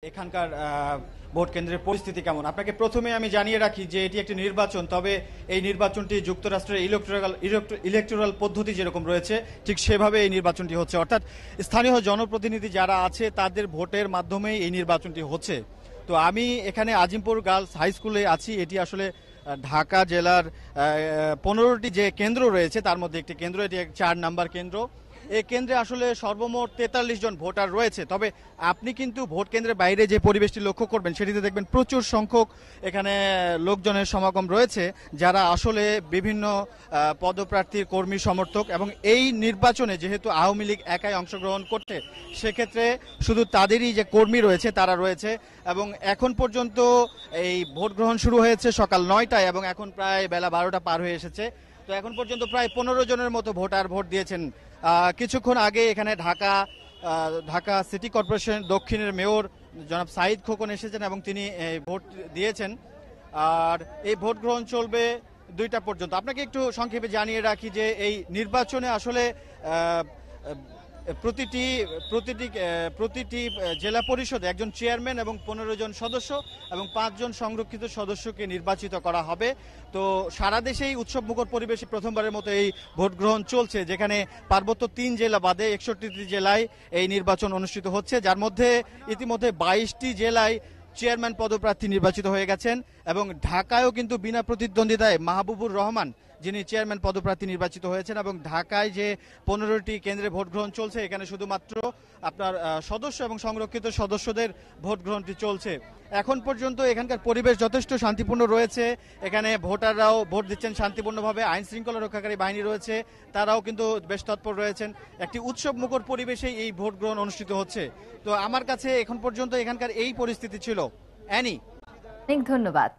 এখানকার ভোট কেন্দ্রের পরিস্থিতি কেমন? আপনাকে প্রথমে আমি জানিয়ে রাখি যে এটি একটি নির্বাচন, তবে এই নির্বাচনটি যুক্তরাষ্ট্রের ইলেকটোরাল পদ্ধতি যেরকম রয়েছে ঠিক সেভাবে এই নির্বাচনটি হচ্ছে, অর্থাৎ স্থানীয় জনপ্রতিনিধি যারা আছে তাদের ভোটের মাধ্যমেই এই নির্বাচনটি হচ্ছে। তো আমি এখানে আজিমপুর গার্লস হাই স্কুলে আছি। এটি আসলে ঢাকা জেলার 15টি যে কেন্দ্র রয়েছে তার মধ্যে একটি কেন্দ্র, এটি 4 নাম্বার কেন্দ্র। এই কেন্দ্রে আসলে সর্বমোট 43 জন ভোটার রয়েছে। তবে আপনি কিন্তু ভোট কেন্দ্রের বাইরে যে পরিবেশটি লক্ষ্য করবেন সেটিতে দেখবেন প্রচুর সংখ্যক এখানে লোকজনের সমাগম রয়েছে, যারা আসলে বিভিন্ন পদপ্রার্থীর কর্মী সমর্থক, এবং এই নির্বাচনে যেহেতু আওয়ামী লীগ একাই অংশগ্রহণ করছে সেক্ষেত্রে শুধু তাদেরই যে কর্মী রয়েছে তারা রয়েছে। এবং এখন পর্যন্ত এই ভোট গ্রহণ শুরু হয়েছে সকাল 9টায় এবং এখন প্রায় বেলা 12টা পার হয়ে এসেছে। তো এখন পর্যন্ত প্রায় 15 জনের মতো ভোটার ভোট দিয়েছেন। কিছুক্ষণ আগে এখানে ঢাকা সিটি কর্পোরেশন দক্ষিণের মেয়র জনাব সাঈদ খোকন এসেছেন এবং তিনি ভোট দিয়েছেন। আর এই ভোট গ্রহণ চলবে 2টা পর্যন্ত। আপনাকে একটু সংক্ষেপে জানিয়ে রাখি যে এই নির্বাচনে আসলে প্রতিটি প্রতিটি প্রতিটি জেলা পরিষদে একজন চেয়ারম্যান এবং 15 জন সদস্য এবং 5 জন সংরক্ষিত সদস্যকে নির্বাচিত করা হবে। তো সারা দেশেই উৎসবমুখর পরিবেশে প্রথমবারের মতো এই ভোট গ্রহণ চলছে, যেখানে পার্বত্য 3 জেলা বাদে 61টি জেলায় এই নির্বাচন অনুষ্ঠিত হচ্ছে, যার মধ্যে ইতিমধ্যে 22টি জেলায় চেয়ারম্যান পদপ্রার্থী নির্বাচিত হয়ে গেছেন। এবং ঢাকায়ও কিন্তু বিনা প্রতিদ্বন্দ্বিতায় মাহবুবুর রহমান যিনি চেয়ারম্যান পদপ্রার্থী নির্বাচিত হয়েছেন। এবং ঢাকায় যে 15টি কেন্দ্রে ভোট গ্রহণ চলছে এখানে শুধুমাত্র আপনার সদস্য এবং সংরক্ষিত সদস্যদের ভোট গ্রহণটি চলছে। এখন পর্যন্ত এখানকার পরিবেশ যথেষ্ট শান্তিপূর্ণ রয়েছে। এখানে ভোটাররাও ভোট দিচ্ছেন শান্তিপূর্ণভাবে। আইন শৃঙ্খলা রক্ষাকারী বাহিনী রয়েছে, তারাও কিন্তু বেশ তৎপর রয়েছেন। একটি উৎসব মুখর পরিবেশেই এই ভোট গ্রহণ অনুষ্ঠিত হচ্ছে। তো আমার কাছে এখন পর্যন্ত এখানকার এই পরিস্থিতি ছিল। অ্যানি, অনেক ধন্যবাদ।